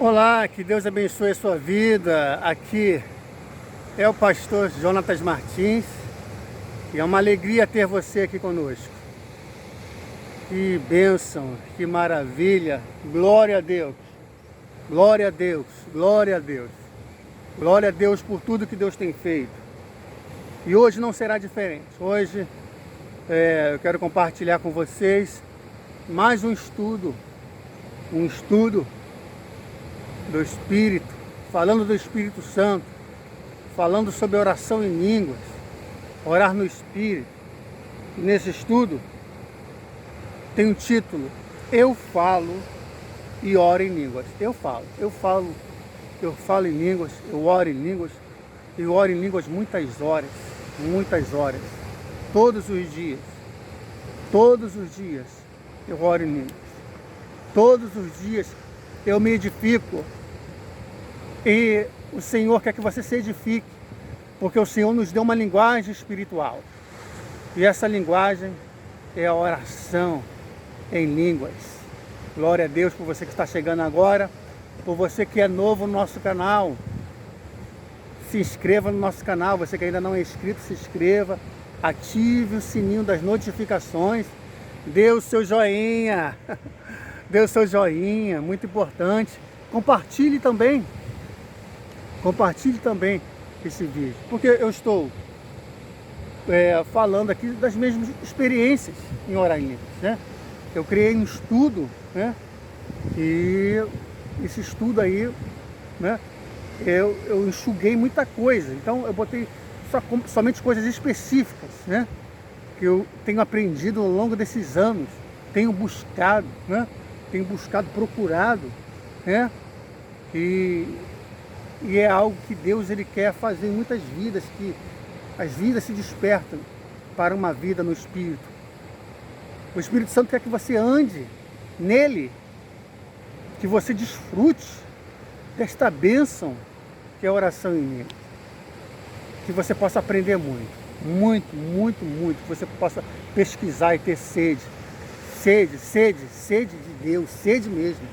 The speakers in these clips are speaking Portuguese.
Olá, que Deus abençoe a sua vida. Aqui é o pastor Jonatas Martins e é uma alegria ter você aqui conosco. Que bênção, que maravilha. Glória a Deus, glória a Deus, glória a Deus. Glória a Deus por tudo que Deus tem feito. E hoje não será diferente. Hoje eu quero compartilhar com vocês mais um estudo do Espírito, falando do Espírito Santo, falando sobre oração em línguas, orar no Espírito. E nesse estudo tem um título: Eu falo e oro em línguas. Eu falo em línguas, eu oro em línguas, eu oro em línguas muitas horas, todos os dias eu oro em línguas, todos os dias eu me edifico. E o Senhor quer que você se edifique, porque o Senhor nos deu uma linguagem espiritual. E essa linguagem é a oração em línguas. Glória a Deus por você que está chegando agora, por você que é novo no nosso canal. Se inscreva no nosso canal, você que ainda não é inscrito, se inscreva. Ative o sininho das notificações. Dê o seu joinha. Dê o seu joinha, muito importante. Compartilhe também esse vídeo, porque eu estou falando aqui das mesmas experiências em orar em línguas, né? Eu criei um estudo, né? E esse estudo aí, né? Eu enxuguei muita coisa, então eu botei somente coisas específicas, né? Que eu tenho aprendido ao longo desses anos, tenho buscado, né? Procurado, né? E é algo que Deus ele quer fazer em muitas vidas, que as vidas se despertam para uma vida no Espírito. O Espírito Santo quer que você ande nele, que você desfrute desta bênção que é a oração em línguas. Que você possa aprender muito, que você possa pesquisar e ter sede de Deus, sede mesmo,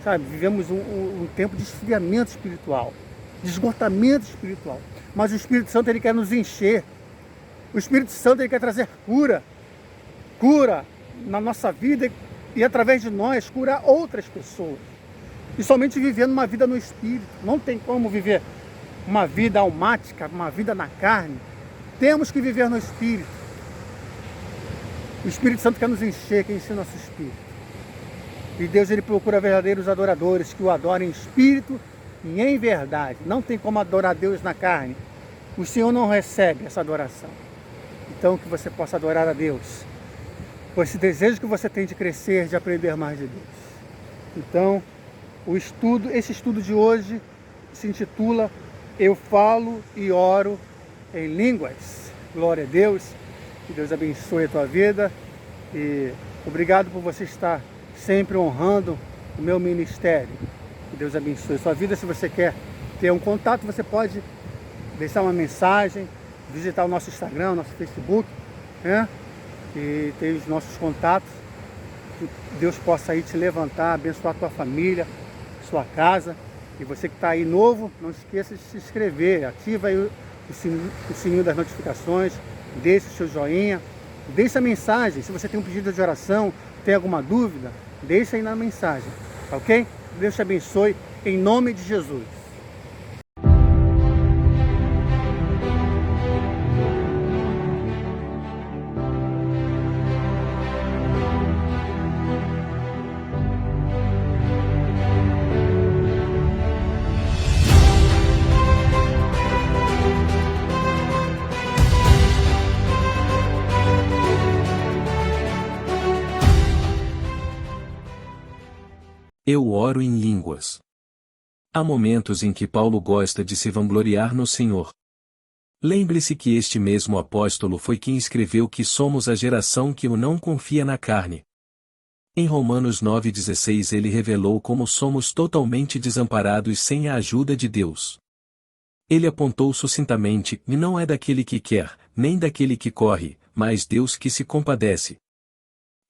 sabe? Vivemos um tempo de esfriamento espiritual, de esgotamento espiritual, mas o Espírito Santo ele quer nos encher. O Espírito Santo ele quer trazer cura na nossa vida e através de nós curar outras pessoas. E somente vivendo uma vida no Espírito. Não tem como viver uma vida almática, uma vida na carne. Temos que viver no Espírito. O Espírito Santo quer nos encher, quer encher nosso Espírito. E Deus ele procura verdadeiros adoradores que o adorem em espírito e em verdade. Não tem como adorar Deus na carne. O Senhor não recebe essa adoração. Então que você possa adorar a Deus, com esse desejo que você tem de crescer, de aprender mais de Deus. Então, esse estudo de hoje se intitula Eu falo e oro em línguas. Glória a Deus. Que Deus abençoe a tua vida. E obrigado por você estar sempre honrando o meu ministério. Que Deus abençoe a sua vida. Se você quer ter um contato, você pode deixar uma mensagem, visitar o nosso Instagram, o nosso Facebook, né? E ter os nossos contatos. Que Deus possa aí te levantar, abençoar a tua família, sua casa. E você que está aí novo, não esqueça de se inscrever. Ativa aí o sininho das notificações. Deixe o seu joinha. Deixe a mensagem. Se você tem um pedido de oração, tem alguma dúvida, deixa aí na mensagem, ok? Deus te abençoe, em nome de Jesus. Eu oro em línguas. Há momentos em que Paulo gosta de se vangloriar no Senhor. Lembre-se que este mesmo apóstolo foi quem escreveu que somos a geração que não confia na carne. Em Romanos 9,16 ele revelou como somos totalmente desamparados sem a ajuda de Deus. Ele apontou sucintamente, e não é daquele que quer, nem daquele que corre, mas Deus que se compadece.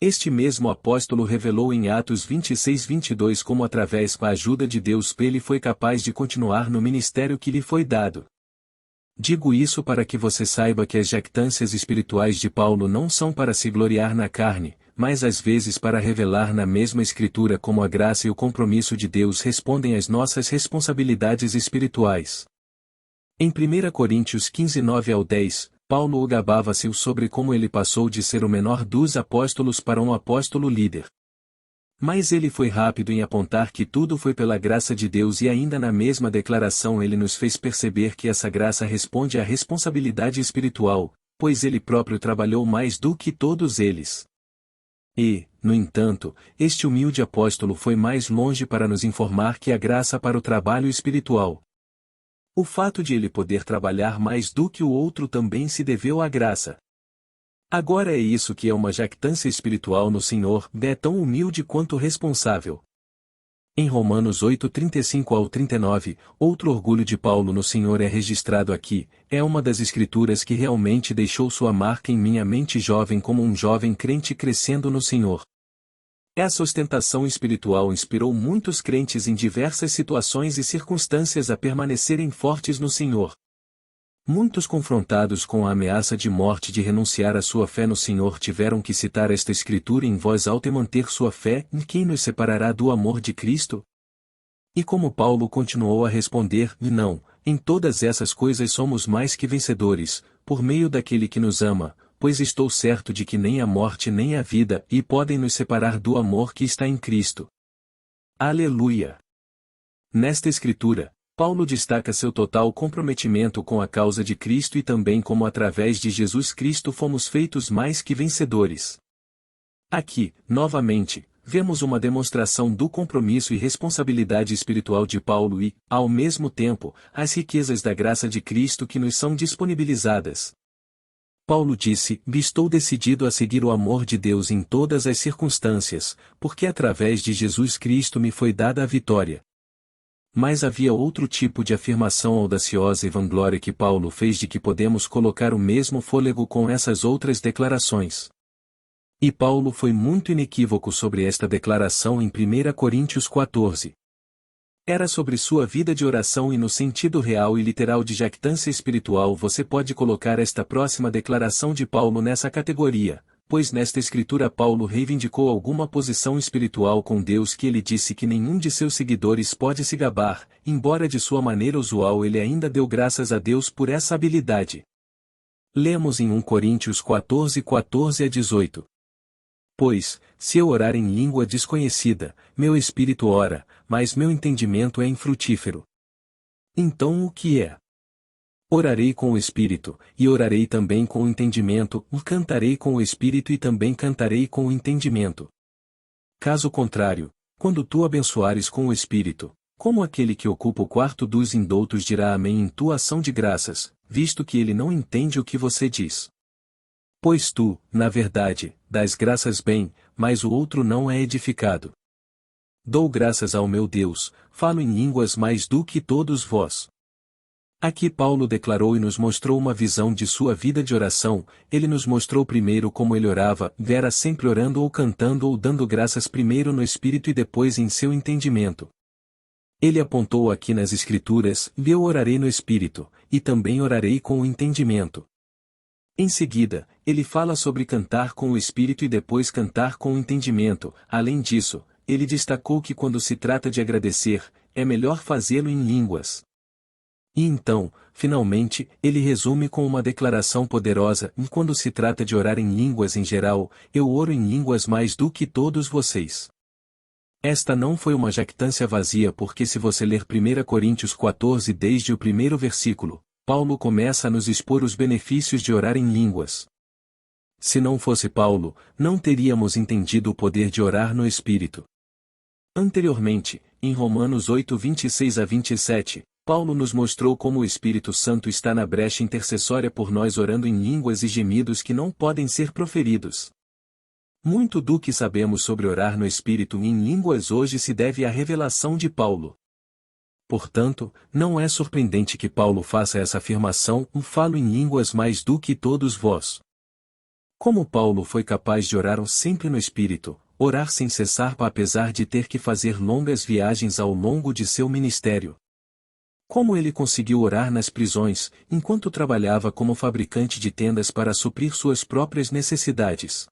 Este mesmo apóstolo revelou em Atos 26:22 como através da ajuda de Deus ele foi capaz de continuar no ministério que lhe foi dado. Digo isso para que você saiba que as jactâncias espirituais de Paulo não são para se gloriar na carne, mas às vezes para revelar na mesma Escritura como a graça e o compromisso de Deus respondem às nossas responsabilidades espirituais. Em 1 Coríntios 15:9-10, Paulo gabava-se sobre como ele passou de ser o menor dos apóstolos para um apóstolo líder. Mas ele foi rápido em apontar que tudo foi pela graça de Deus e ainda na mesma declaração ele nos fez perceber que essa graça responde à responsabilidade espiritual, pois ele próprio trabalhou mais do que todos eles. E, no entanto, este humilde apóstolo foi mais longe para nos informar que a graça para o trabalho espiritual. O fato de ele poder trabalhar mais do que o outro também se deveu à graça. Agora é isso que é uma jactância espiritual no Senhor, é tão humilde quanto responsável. Em Romanos 8:35-39, outro orgulho de Paulo no Senhor é registrado aqui, é uma das escrituras que realmente deixou sua marca em minha mente jovem como um jovem crente crescendo no Senhor. Essa ostentação espiritual inspirou muitos crentes em diversas situações e circunstâncias a permanecerem fortes no Senhor. Muitos confrontados com a ameaça de morte de renunciar à sua fé no Senhor tiveram que citar esta escritura em voz alta e manter sua fé em quem nos separará do amor de Cristo? E como Paulo continuou a responder, não, em todas essas coisas somos mais que vencedores, por meio daquele que nos ama, pois estou certo de que nem a morte nem a vida podem nos separar do amor que está em Cristo. Aleluia! Nesta escritura, Paulo destaca seu total comprometimento com a causa de Cristo e também como através de Jesus Cristo fomos feitos mais que vencedores. Aqui, novamente, vemos uma demonstração do compromisso e responsabilidade espiritual de Paulo e, ao mesmo tempo, as riquezas da graça de Cristo que nos são disponibilizadas. Paulo disse: estou decidido a seguir o amor de Deus em todas as circunstâncias, porque através de Jesus Cristo me foi dada a vitória. Mas havia outro tipo de afirmação audaciosa e vanglória que Paulo fez de que podemos colocar o mesmo fôlego com essas outras declarações. E Paulo foi muito inequívoco sobre esta declaração em 1 Coríntios 14. Era sobre sua vida de oração e no sentido real e literal de jactância espiritual você pode colocar esta próxima declaração de Paulo nessa categoria, pois nesta escritura Paulo reivindicou alguma posição espiritual com Deus que ele disse que nenhum de seus seguidores pode se gabar, embora de sua maneira usual ele ainda deu graças a Deus por essa habilidade. Lemos em 1 Coríntios 14:14-18. Pois, se eu orar em língua desconhecida, meu espírito ora, mas meu entendimento é infrutífero. Então o que é? Orarei com o espírito, e orarei também com o entendimento, cantarei com o espírito e também cantarei com o entendimento. Caso contrário, quando tu abençoares com o espírito, como aquele que ocupa o quarto dos indoutos dirá amém em tua ação de graças, visto que ele não entende o que você diz. Pois tu, na verdade, dás graças bem, mas o outro não é edificado. Dou graças ao meu Deus, falo em línguas mais do que todos vós. Aqui Paulo declarou e nos mostrou uma visão de sua vida de oração, ele nos mostrou primeiro como ele orava, era sempre orando ou cantando ou dando graças primeiro no espírito e depois em seu entendimento. Ele apontou aqui nas escrituras, eu orarei no espírito, e também orarei com o entendimento. Em seguida, ele fala sobre cantar com o espírito e depois cantar com o entendimento. Além disso, ele destacou que quando se trata de agradecer, é melhor fazê-lo em línguas. E então, finalmente, ele resume com uma declaração poderosa: quando se trata de orar em línguas em geral, eu oro em línguas mais do que todos vocês. Esta não foi uma jactância vazia porque se você ler 1 Coríntios 14 desde o primeiro versículo, Paulo começa a nos expor os benefícios de orar em línguas. Se não fosse Paulo, não teríamos entendido o poder de orar no Espírito. Anteriormente, em Romanos 8:26-27, Paulo nos mostrou como o Espírito Santo está na brecha intercessória por nós orando em línguas e gemidos que não podem ser proferidos. Muito do que sabemos sobre orar no Espírito e em línguas hoje se deve à revelação de Paulo. Portanto, não é surpreendente que Paulo faça essa afirmação: falo em línguas mais do que todos vós. Como Paulo foi capaz de orar sempre no Espírito, orar sem cessar apesar de ter que fazer longas viagens ao longo de seu ministério? Como ele conseguiu orar nas prisões, enquanto trabalhava como fabricante de tendas para suprir suas próprias necessidades?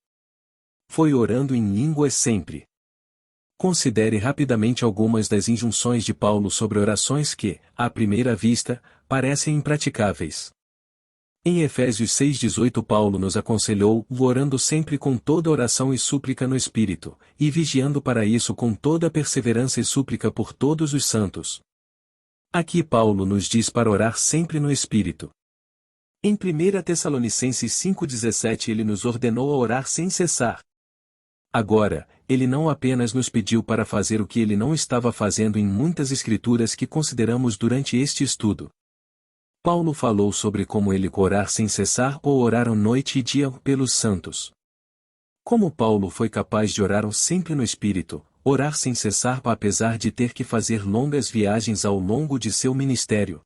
Foi orando em línguas sempre. Considere rapidamente algumas das injunções de Paulo sobre orações que, à primeira vista, parecem impraticáveis. Em Efésios 6,18 Paulo nos aconselhou, orando sempre com toda oração e súplica no Espírito, e vigiando para isso com toda perseverança e súplica por todos os santos. Aqui Paulo nos diz para orar sempre no Espírito. Em 1 Tessalonicenses 5,17 ele nos ordenou a orar sem cessar. Agora, ele não apenas nos pediu para fazer o que ele não estava fazendo em muitas escrituras que consideramos durante este estudo. Paulo falou sobre como ele orar sem cessar ou orar noite e dia pelos santos. Como Paulo foi capaz de orar sempre no Espírito, orar sem cessar apesar de ter que fazer longas viagens ao longo de seu ministério?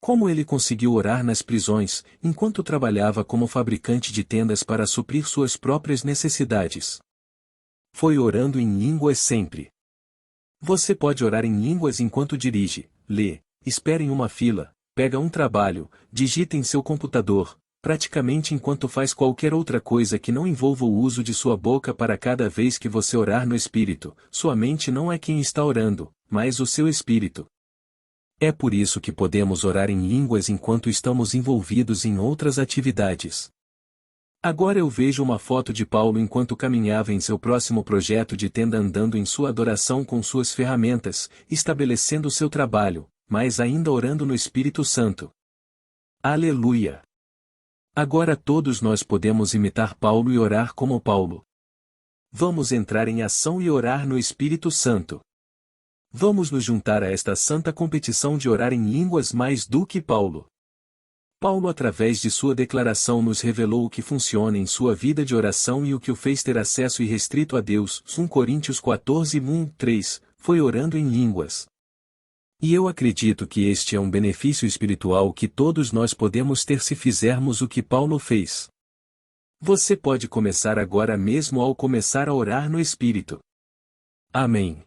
Como ele conseguiu orar nas prisões, enquanto trabalhava como fabricante de tendas para suprir suas próprias necessidades? Foi orando em línguas sempre. Você pode orar em línguas enquanto dirige, lê, espera em uma fila, pega um trabalho, digita em seu computador, praticamente enquanto faz qualquer outra coisa que não envolva o uso de sua boca. Para cada vez que você orar no Espírito, sua mente não é quem está orando, mas o seu espírito. É por isso que podemos orar em línguas enquanto estamos envolvidos em outras atividades. Agora eu vejo uma foto de Paulo enquanto caminhava em seu próximo projeto de tenda, andando em sua adoração com suas ferramentas, estabelecendo seu trabalho, mas ainda orando no Espírito Santo. Aleluia! Agora todos nós podemos imitar Paulo e orar como Paulo. Vamos entrar em ação e orar no Espírito Santo. Vamos nos juntar a esta santa competição de orar em línguas mais do que Paulo. Paulo, através de sua declaração, nos revelou o que funciona em sua vida de oração e o que o fez ter acesso irrestrito a Deus. 1 Coríntios 14, 1-3, foi orando em línguas. E eu acredito que este é um benefício espiritual que todos nós podemos ter se fizermos o que Paulo fez. Você pode começar agora mesmo ao começar a orar no Espírito. Amém.